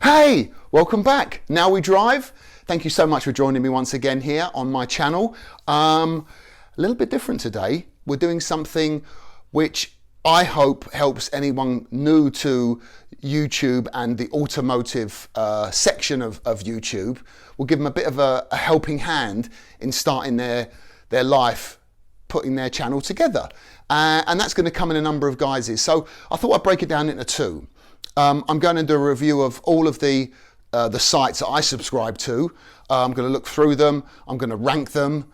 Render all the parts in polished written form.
Hey, welcome back. Now we drive. Thank you so much for joining me once again here on my channel. A little bit different today. We're doing something which I hope helps anyone new to YouTube and the automotive section of YouTube. We'll give them a bit of a helping hand in starting their life, putting their channel together. And that's going to come in a number of guises. So I thought I'd break it down into two. I'm going to do a review of all of the sites that I subscribe to. I'm going to look through them. I'm going to rank them,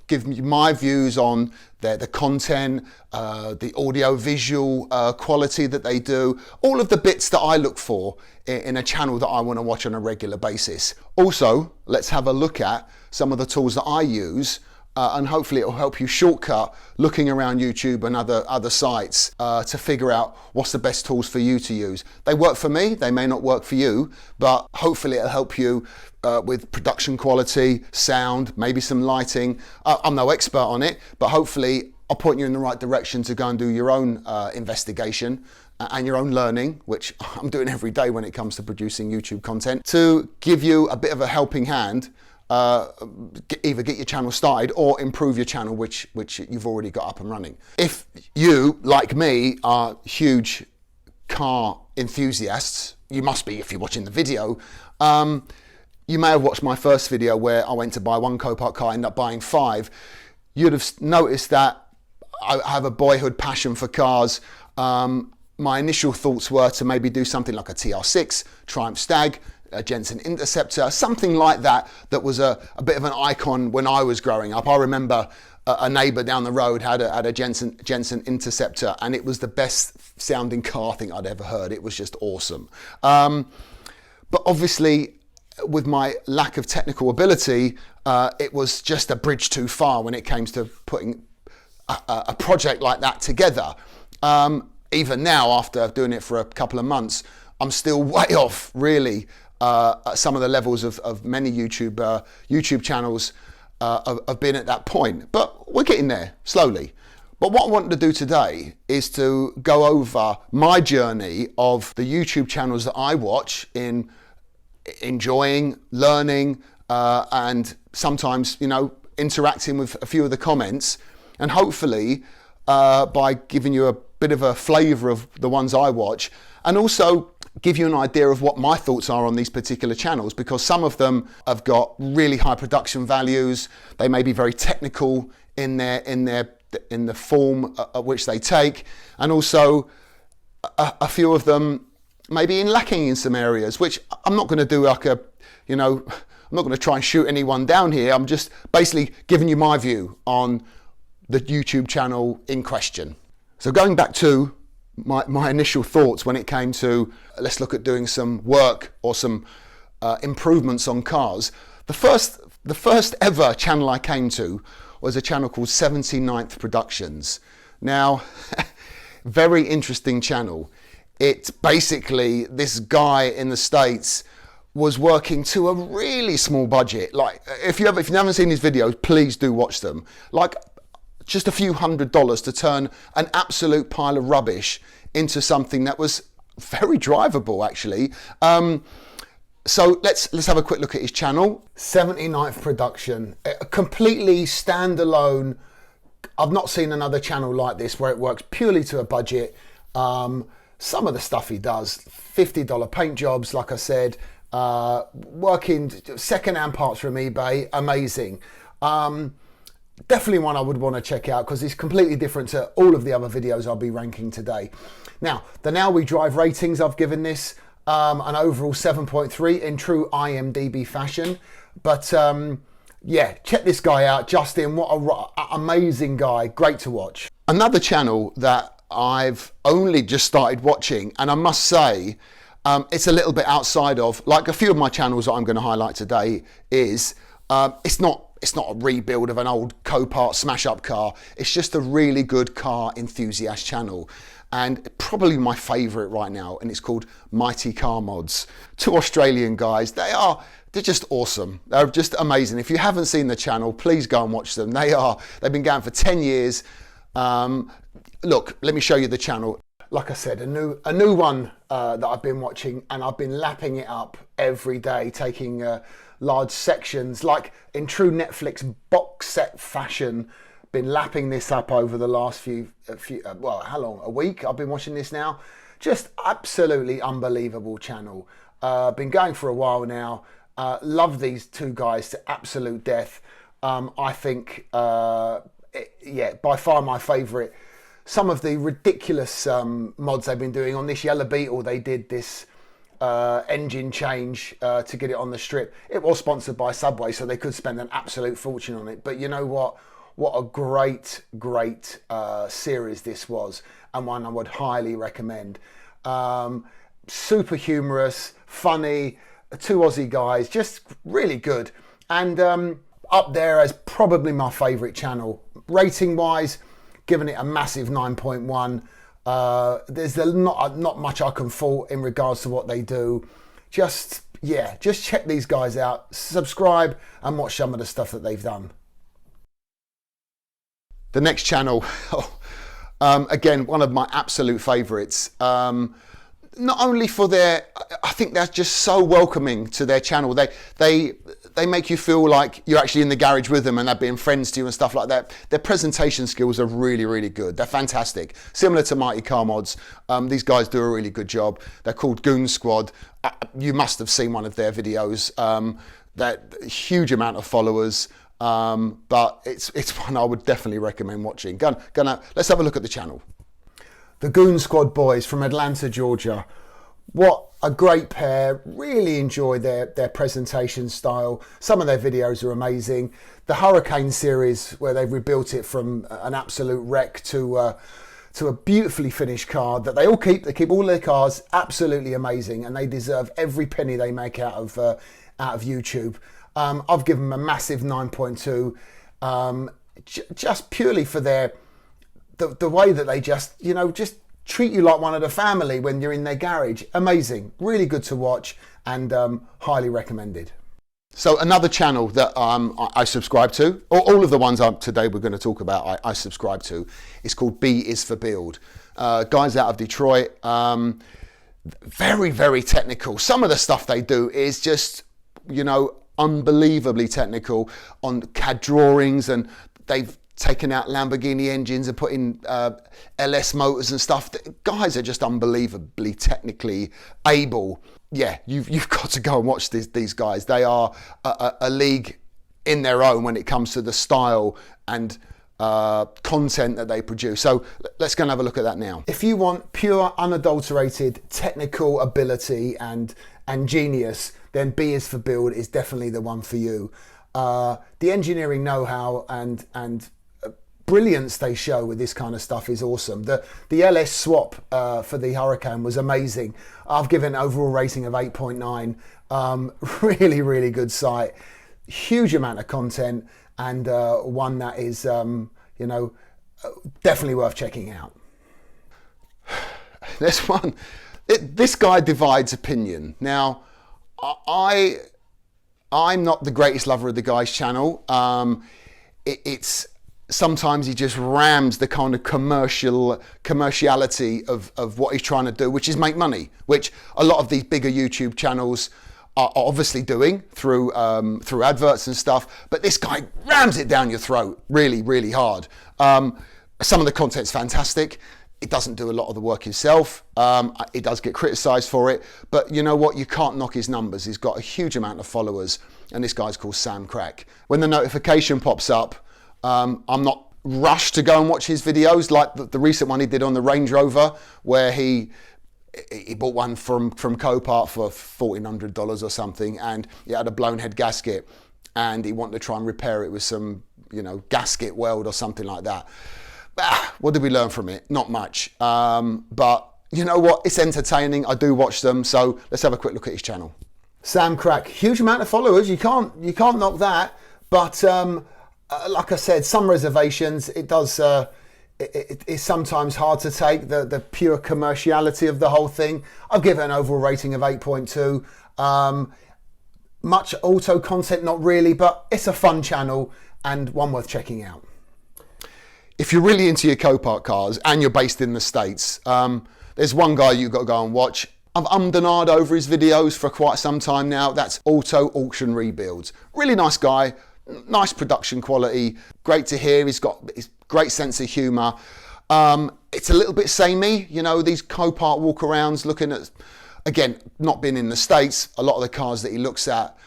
give you my views on the content, the audio-visual quality that they do, all of the bits that I look for in a channel that I want to watch on a regular basis. Also, let's have a look at some of the tools that I use, and hopefully it will help you shortcut looking around YouTube and other sites to figure out what's the best tools for you to use. They work for me, they may not work for you, but hopefully it'll help you with production quality, sound, maybe some lighting. I'm no expert on it, but hopefully I'll point you in the right direction to go and do your own investigation and your own learning, which I'm doing every day when it comes to producing YouTube content, to give you a bit of a helping hand. Either get your channel started or improve your channel, which you've already got up and running. If you, like me, are huge car enthusiasts, you must be if you're watching the video, you may have watched my first video where I went to buy one Copart car, ended up buying 5. You'd have noticed that I have a boyhood passion for cars. My initial thoughts were to maybe do something like a TR6, Triumph Stag, a Jensen Interceptor, something like that, that was a bit of an icon when I was growing up. I remember a neighbour down the road had a Jensen Interceptor, and it was the best sounding car I think I'd ever heard. It was just awesome. But obviously, with my lack of technical ability, it was just a bridge too far when it came to putting a project like that together. Even now, after doing it for a couple of months, I'm still way off, really, some of the levels of many YouTube channels have been at that point. But we're getting there, slowly. But what I want to do today is to go over my journey of the YouTube channels that I watch in enjoying, learning, and sometimes, interacting with a few of the comments. And hopefully, by giving you a bit of a flavour of the ones I watch, and also give you an idea of what my thoughts are on these particular channels, because some of them have got really high production values. They may be very technical in the form at which they take, and also a few of them may be lacking in some areas, which I'm not going to do like I'm not going to try and shoot anyone down here. I'm just basically giving you my view on the YouTube channel in question. So going back to my initial thoughts when it came to, let's look at doing some work or some improvements on cars. The first ever channel I came to was a channel called 79th Productions. Now, very interesting channel. It's basically this guy in the States was working to a really small budget. Like, if you haven't seen his videos, please do watch them. Like, just a few $100s to turn an absolute pile of rubbish into something that was very drivable, actually. So let's have a quick look at his channel. 79th Production, a completely standalone. I've not seen another channel like this where it works purely to a budget. Some of the stuff he does, $50 paint jobs, like I said, working second-hand parts from eBay, amazing. Definitely one I would want to check out because it's completely different to all of the other videos I'll be ranking today. Now, the Now We Drive ratings, I've given this an overall 7.3 in true IMDb fashion. But yeah, check this guy out. Justin, what an amazing guy. Great to watch. Another channel that I've only just started watching, and I must say, it's a little bit outside of, like a few of my channels that I'm going to highlight today, is it's not a rebuild of an old Copart smash-up car. It's just a really good car enthusiast channel, and probably my favourite right now, and it's called Mighty Car Mods. 2 Australian guys. They're just awesome. They're just amazing. If you haven't seen the channel, please go and watch them. They've been going for 10 years. Look, let me show you the channel. like I said, a new one that I've been watching, and I've been lapping it up every day, taking large sections, like in true Netflix box set fashion. Been lapping this up over the last few well, how long? A week I've been watching this now. Just absolutely unbelievable channel. Been going for a while now. Love these two guys to absolute death. I think, yeah, by far my favourite. Some of the ridiculous mods they've been doing on this Yellow Beetle. They did this engine change to get it on the strip. It was sponsored by Subway, so they could spend an absolute fortune on it. But you know what? What a great series this was, and one I would highly recommend. Super humorous, funny, two Aussie guys, just really good. And up there as probably my favourite channel. Rating wise, giving it a massive 9.1. There's not much I can fault in regards to what they do. Just check these guys out, subscribe and watch some of the stuff that they've done. The next channel, again, one of my absolute favourites. Not only for their, I think they're just so welcoming to their channel. They make you feel like you're actually in the garage with them and they're being friends to you and stuff like that. Their presentation skills are really, really good. They're fantastic. Similar to Mighty Car Mods, these guys do a really good job. They're called Goonzquad. You must have seen one of their videos. That huge amount of followers. But it's one I would definitely recommend watching. Let's have a look at the channel. The Goonzquad boys from Atlanta, Georgia. What a great pair. Really enjoy their presentation style. Some of their videos are amazing. The Hurricane series, where they've rebuilt it from an absolute wreck to a beautifully finished car that they all keep. They keep all their cars absolutely amazing, and they deserve every penny they make out of YouTube. I've given them a massive 9.2, just purely for the way that they just treat you like one of the family when you're in their garage. Amazing, really good to watch, and highly recommended. So another channel that I subscribe to, or all of the ones today we're going to talk about, I subscribe to, is called B is for Build. Guys out of Detroit, very, very technical. Some of the stuff they do is just, unbelievably technical on CAD drawings, and they've taken out Lamborghini engines and put in LS motors and stuff. The guys are just unbelievably technically able. Yeah, you've got to go and watch these guys. They are a league in their own when it comes to the style and content that they produce. So let's go and have a look at that now. If you want pure, unadulterated technical ability and genius, then B is for Build is definitely the one for you. The engineering know-how and brilliance they show with this kind of stuff is awesome. The LS swap for the Hurricane was amazing. I've given an overall rating of 8.9. Really, really good site. Huge amount of content, and one that is, definitely worth checking out. This one, this guy divides opinion. Now, I'm not the greatest lover of the guy's channel. It's sometimes he just rams the kind of commerciality of what he's trying to do, which is make money, which a lot of these bigger YouTube channels are obviously doing through adverts and stuff. But this guy rams it down your throat really, really hard. Some of the content's fantastic. It doesn't do a lot of the work himself. It does get criticised for it, but you know what? You can't knock his numbers. He's got a huge amount of followers, and this guy's called Samcrac. When the notification pops up, I'm not rushed to go and watch his videos, like the recent one he did on the Range Rover, where he bought one from Copart for $1,400 or something, and it had a blown head gasket, and he wanted to try and repair it with some, gasket weld or something like that. What did we learn from it? Not much. But you know what? It's entertaining. I do watch them. So let's have a quick look at his channel. Samcrac, huge amount of followers. You can't knock that. But like I said, some reservations. It does. It's sometimes hard to take the pure commerciality of the whole thing. I've given an overall rating of 8.2. Much auto content, not really, but it's a fun channel and one worth checking out. If you're really into your Copart cars and you're based in the States, There's one guy you've got to go and watch. I've ummed and ahed over his videos for quite some time now. That's Auto Auction Rebuilds. Really nice guy, nice production quality, great to hear. He's got his great sense of humour. It's a little bit samey, you know, these Copart walk-arounds looking at, again, not being in the States, a lot of the cars that he looks at,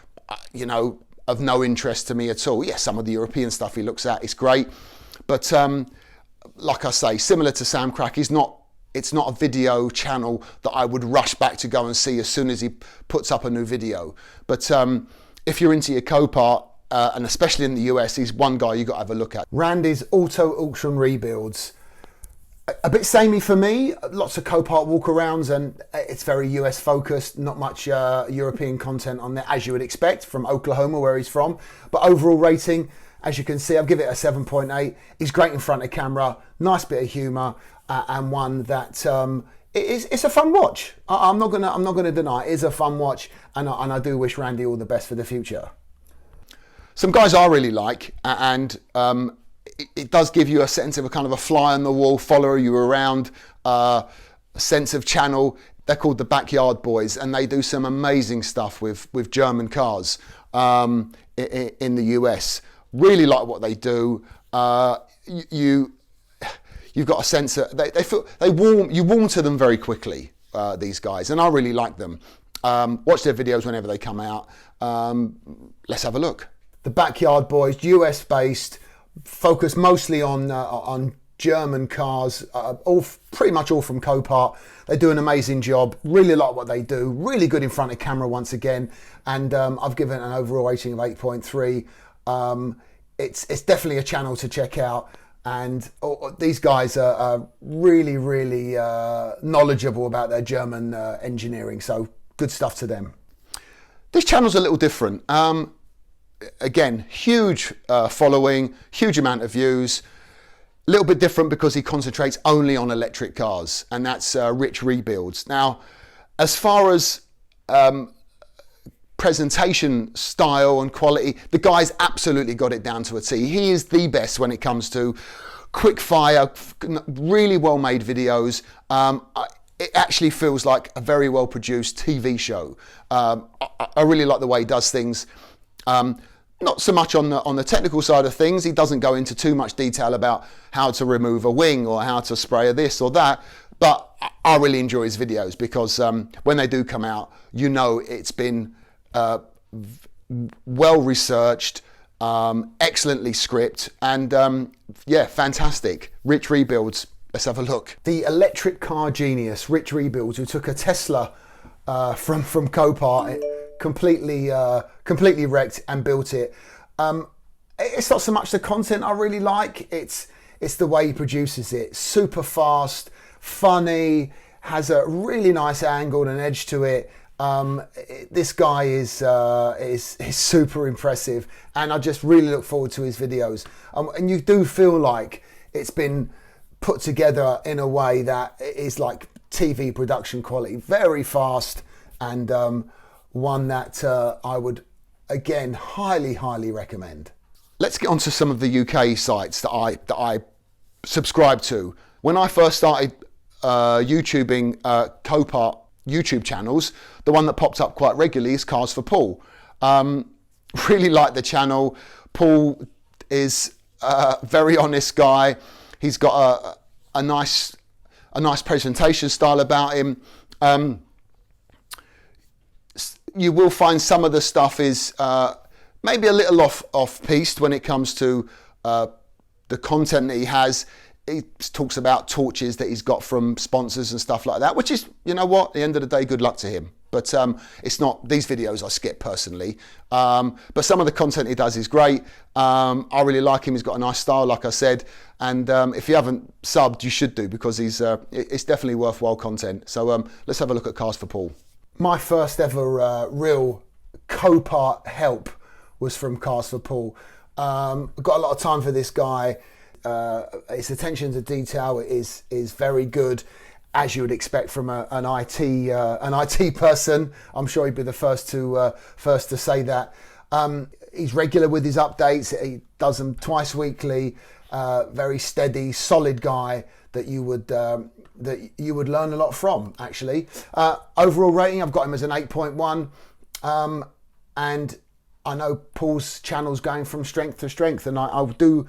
you know, of no interest to me at all. Yeah, some of the European stuff he looks at is great. But like I say, similar to Samcrac, it's not a video channel that I would rush back to go and see as soon as he puts up a new video. But if you're into your Copart, and especially in the US, he's one guy you got to have a look at. Randy's Auto Auction Rebuilds. A bit samey for me, lots of Copart walk-arounds, and it's very US focused, not much European content on there, as you would expect from Oklahoma, where he's from. But overall rating, as you can see, I'll give it a 7.8. He's great in front of camera, nice bit of humour, and one that it's a fun watch. I'm not gonna deny it is a fun watch, and I do wish Randy all the best for the future. Some guys I really like, and it does give you a sense of a kind of a fly on the wall, follow you around, a sense of channel. They're called the Backyard Boys, and they do some amazing stuff with German cars in the US. Really like what they do. You've got a sense that you warm to them very quickly, these guys, and I really like them. Watch their videos whenever they come out. Let's have a look. The Backyard Boys, US based, focus mostly on German cars, pretty much all from Copart. They do an amazing job. Really like what they do. Really good in front of camera once again, and I've given an overall rating of 8.3. It's definitely a channel to check out, and these guys are really knowledgeable about their German engineering, so good stuff to them. This channel's a little different. Again, huge following, huge amount of views. A little bit different because he concentrates only on electric cars, and that's Rich Rebuilds. Now, as far as presentation style and quality, the guy's absolutely got it down to a T. He is the best when it comes to quick fire, really well made videos. It actually feels like a very well produced TV show. I really like the way he does things. Not so much on the technical side of things. He doesn't go into too much detail about how to remove a wing or how to spray this or that. But I really enjoy his videos because when they do come out, you know it's been well researched, excellently scripted, and yeah, fantastic. Rich Rebuilds. Let's have a look. The electric car genius, Rich Rebuilds, who took a Tesla from Copart, completely wrecked and built it. It's not so much the content I really like, it's the way he produces it. Super fast, funny, has a really nice angle and an edge to it. This guy is super impressive, and I just really look forward to his videos. And you do feel like it's been put together in a way that is like TV production quality, very fast, and one that I would, again, highly recommend. Let's get on to some of the UK sites that I subscribe to. When I first started YouTubing Copart YouTube channels, the one that popped up quite regularly is Cars for Paul. Really like the channel. Paul is a very honest guy. He's got a nice presentation style about him. You will find some of the stuff is maybe a little off-piste when it comes to the content that he has. He talks about torches that he's got from sponsors and stuff like that, which is, you know what, at the end of the day, good luck to him. But it's not, these videos I skip personally. But some of the content he does is great. I really like him. He's got a nice style, like I said. And if you haven't subbed, you should do, because it's definitely worthwhile content. So let's have a look at Cars for Paul. My first ever real Copart help was from Cars for Paul. Got a lot of time for this guy. His attention to detail is very good, as you would expect from an IT person. I'm sure he'd be the first to say that. He's regular with his updates. He does them twice weekly. very steady, solid guy that you would learn a lot from, actually. Overall rating, I've got him as an 8.1, and I know Paul's channel's going from strength to strength, and I do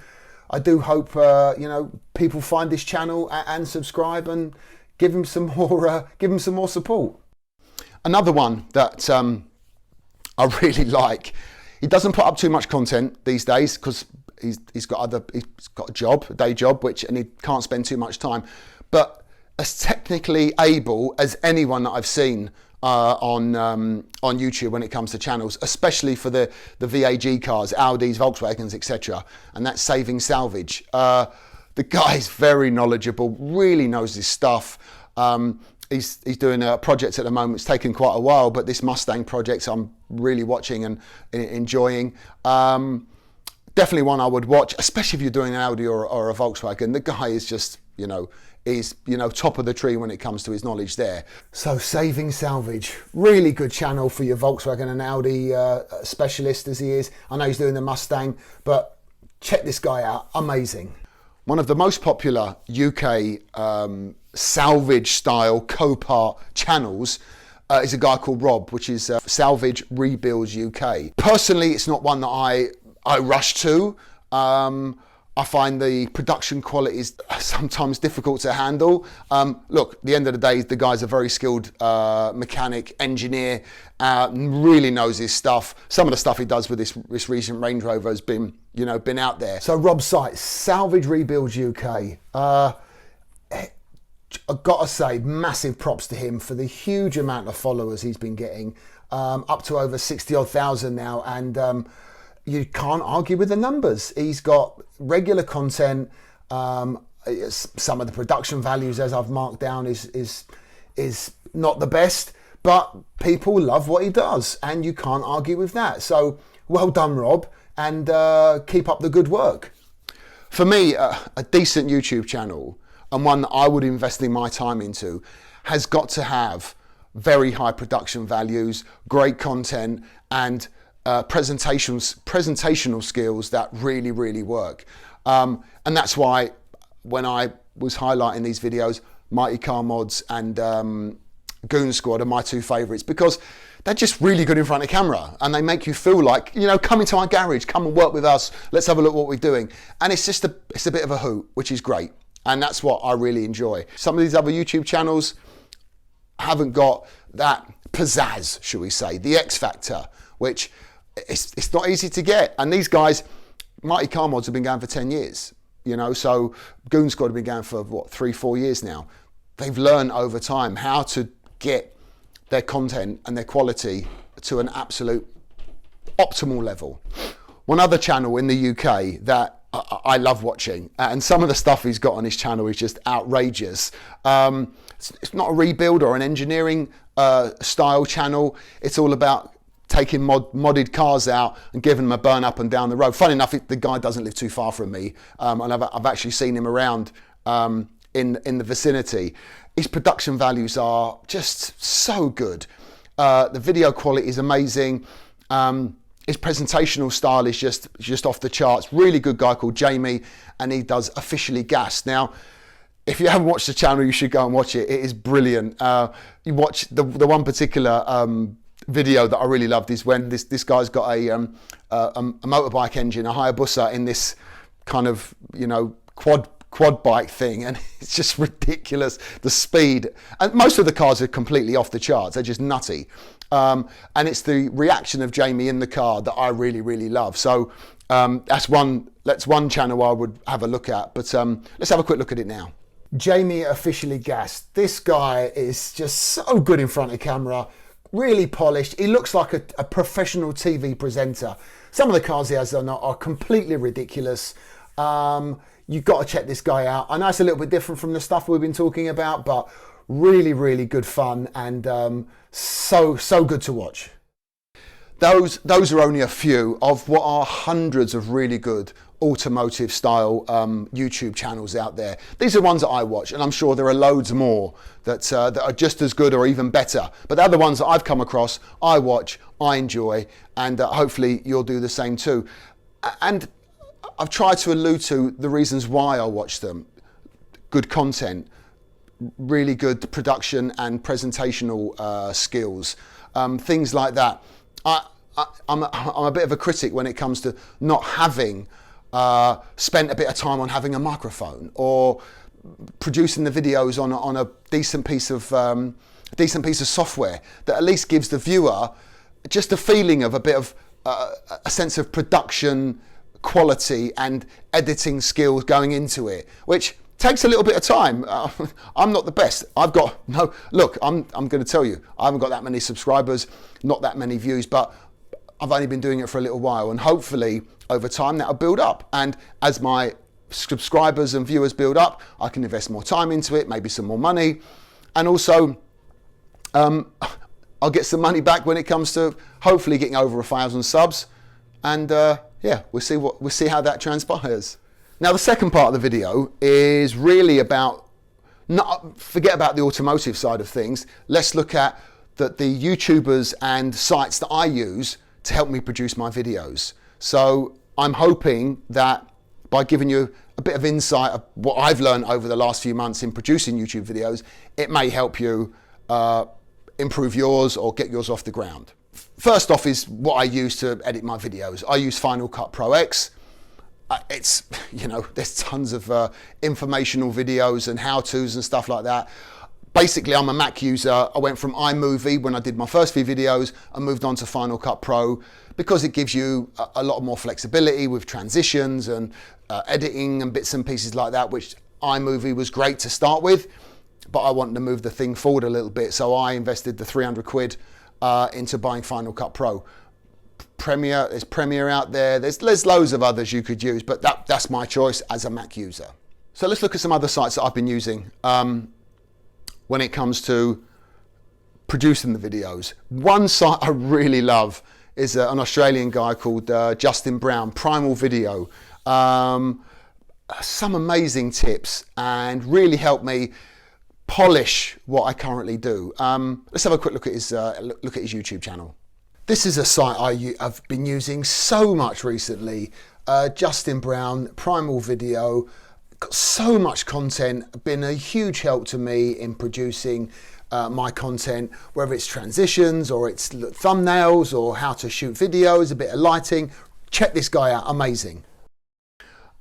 hope people find this channel and subscribe and give him some more support. Another one that I really like. He doesn't put up too much content these days because he's got a job, a day job, and he can't spend too much time. But as technically able as anyone that I've seen on YouTube when it comes to channels, especially for the VAG cars, Audis, Volkswagens, etc. And that's Saving Salvage. The guy's very knowledgeable, really knows his stuff. He's doing a project at the moment. It's taken quite a while, but this Mustang project I'm really watching and enjoying. Definitely one I would watch, especially if you're doing an Audi or a Volkswagen. The guy is just, top of the tree when it comes to his knowledge there. So Saving Salvage, really good channel for your Volkswagen and Audi specialist as he is. I know he's doing the Mustang, but check this guy out, amazing. One of the most popular UK salvage style Copart channels is a guy called Rob, which is Salvage Rebuilds UK. Personally, it's not one that I rush to. I find the production quality is sometimes difficult to handle. Look, at the end of the day, the guy's a very skilled mechanic, engineer, really knows his stuff. Some of the stuff he does with this recent Range Rover has been out there. So Rob's site, Salvage Rebuilds UK. I've got to say, massive props to him for the huge amount of followers he's been getting, up to over 60,000 now, and you can't argue with the numbers. He's got regular content. Some of the production values, as I've marked down, is not the best, but people love what he does, and you can't argue with that. So well done, Rob, and keep up the good work. For me, a decent YouTube channel, and one that I would invest in my time into, has got to have very high production values, great content, and presentational skills that really, really work. And that's why when I was highlighting these videos, Mighty Car Mods and Goonzquad are my two favourites, because they're just really good in front of camera, and they make you feel like, come into our garage, come and work with us, let's have a look what we're doing. And it's just it's a bit of a hoot, which is great. And that's what I really enjoy. Some of these other YouTube channels haven't got that pizzazz, shall we say, the X factor, which it's not easy to get. And these guys, Mighty Car Mods, have been going for 10 years, so Goonzquad have been going for 3-4 years now. They've learned over time how to get their content and their quality to an absolute optimal level. One other channel in the UK that I love watching, and some of the stuff he's got on his channel is just outrageous. It's not a rebuild or an engineering style channel. It's all about taking modded cars out and giving them a burn up and down the road. Funny enough, the guy doesn't live too far from me, and I've actually seen him around in the vicinity. His production values are just so good. The video quality is amazing. His presentational style is just off the charts. Really good guy called Jamie, and he does Officially Gassed. Now, if you haven't watched the channel, you should go and watch it. It is brilliant. You watch the one particular video that I really loved is when this guy's got a motorbike engine, a Hayabusa, in this kind of quad bike thing, and it's just ridiculous, the speed. And most of the cars are completely off the charts. They're just nutty. And it's the reaction of Jamie in the car that I really, really love. So that's one channel I would have a look at. But let's have a quick look at it now. Jamie Officially Gassed. This guy is just so good in front of camera, really polished. He looks like a professional TV presenter. Some of the cars he has are completely ridiculous. You've got to check this guy out. I know it's a little bit different from the stuff we've been talking about, but really, really good fun, and so good to watch. Those are only a few of what are hundreds of really good automotive style YouTube channels out there. These are ones that I watch, and I'm sure there are loads more that are just as good or even better. But they're the ones that I've come across, I watch, I enjoy, and hopefully you'll do the same too. And I've tried to allude to the reasons why I watch them. Good content, really good production and presentational skills, things like that. I'm a bit of a critic when it comes to not having spent a bit of time on having a microphone or producing the videos on a decent piece of software that at least gives the viewer just a feeling of a bit of a sense of production quality and editing skills going into it, which takes a little bit of time. I'm not the best. I'm going to tell you, I haven't got that many subscribers, not that many views, but I've only been doing it for a little while, and hopefully over time that'll build up. And as my subscribers and viewers build up, I can invest more time into it, maybe some more money, and also I'll get some money back when it comes to hopefully getting over 1,000 subs. And we'll see how that transpires. Now, the second part of the video is really about, forget about the automotive side of things. Let's look at the YouTubers and sites that I use to help me produce my videos. So I'm hoping that by giving you a bit of insight of what I've learned over the last few months in producing YouTube videos, it may help you improve yours or get yours off the ground. First off is what I use to edit my videos. I use Final Cut Pro X. There's tons of informational videos and how-tos and stuff like that. Basically, I'm a Mac user. I went from iMovie when I did my first few videos and moved on to Final Cut Pro because it gives you a lot more flexibility with transitions and editing and bits and pieces like that, which iMovie was great to start with, but I wanted to move the thing forward a little bit, so I invested the 300 quid into buying Final Cut Pro. There's Premiere out there, there's loads of others you could use, but that's my choice as a Mac user. So let's look at some other sites that I've been using when it comes to producing the videos. One site I really love is an Australian guy called Justin Brown, Primal Video. Some amazing tips and really helped me polish what I currently do. Let's have a quick look at his YouTube channel. This is a site I've been using so much recently. Justin Brown, Primal Video, got so much content, been a huge help to me in producing my content, whether it's transitions or it's thumbnails or how to shoot videos, a bit of lighting. Check this guy out, amazing.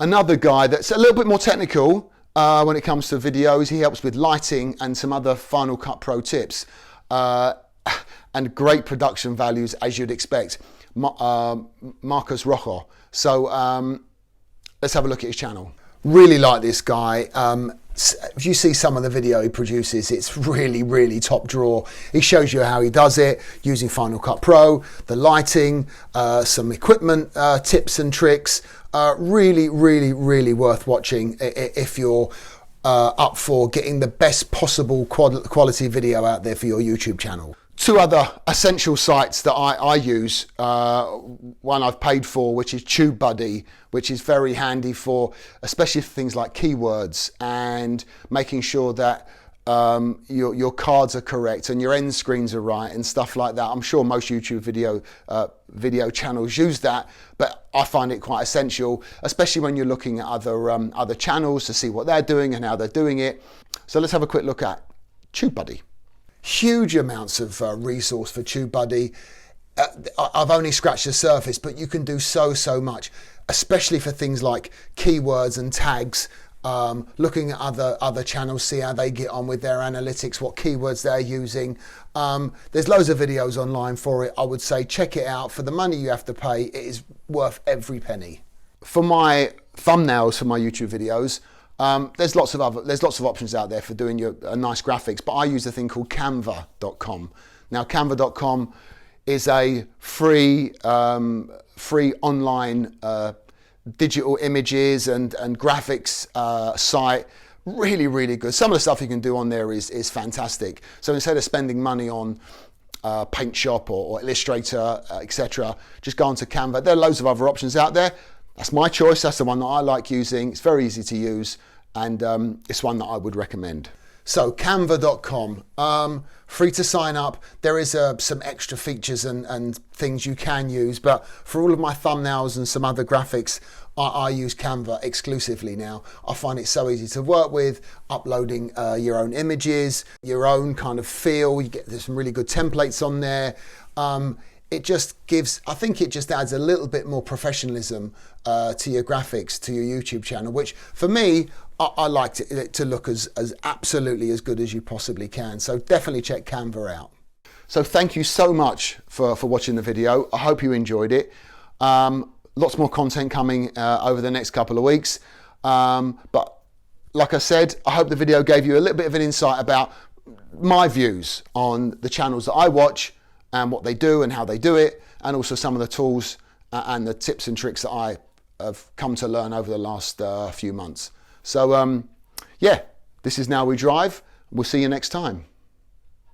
Another guy that's a little bit more technical when it comes to videos, he helps with lighting and some other Final Cut Pro tips. And great production values, as you'd expect, Marcus Rojo. So let's have a look at his channel. Really like this guy. If you see some of the video he produces, it's really, really top drawer. He shows you how he does it using Final Cut Pro, the lighting, some equipment tips and tricks. Really, really, really worth watching if you're up for getting the best possible quality video out there for your YouTube channel. Two other essential sites that I use, one I've paid for, which is TubeBuddy, which is very handy for, especially for things like keywords and making sure that your cards are correct and your end screens are right and stuff like that. I'm sure most YouTube video channels use that, but I find it quite essential, especially when you're looking at other channels to see what they're doing and how they're doing it. So let's have a quick look at TubeBuddy. Huge amounts of resource for TubeBuddy. I've only scratched the surface, but you can do so much, especially for things like keywords and tags. Looking at other channels, see how they get on with their analytics, what keywords they're using. There's loads of videos online for it. I would say check it out. For the money you have to pay, it is worth every penny. For my thumbnails for my YouTube videos, there's lots of options out there for doing your nice graphics, but I use a thing called Canva.com. Now, Canva.com is a free online digital images and graphics site. Really, really good. Some of the stuff you can do on there is fantastic. So instead of spending money on Paint Shop or Illustrator, etc., just go onto Canva. There are loads of other options out there. That's my choice. That's the one that I like using. It's very easy to use, and it's one that I would recommend. So Canva.com, free to sign up. There is some extra features and things you can use, but for all of my thumbnails and some other graphics, I use Canva exclusively now. I find it so easy to work with, uploading your own images, your own kind of feel. There's some really good templates on there. It just gives, I think it just adds a little bit more professionalism to your graphics, to your YouTube channel, which for me, I like it to look as absolutely as good as you possibly can. So definitely check Canva out. So thank you so much for watching the video. I hope you enjoyed it. Lots more content coming over the next couple of weeks. But like I said, I hope the video gave you a little bit of an insight about my views on the channels that I watch and what they do and how they do it, and also some of the tools and the tips and tricks that I have come to learn over the last few months. So yeah, this is Now We Drive. We'll see you next time.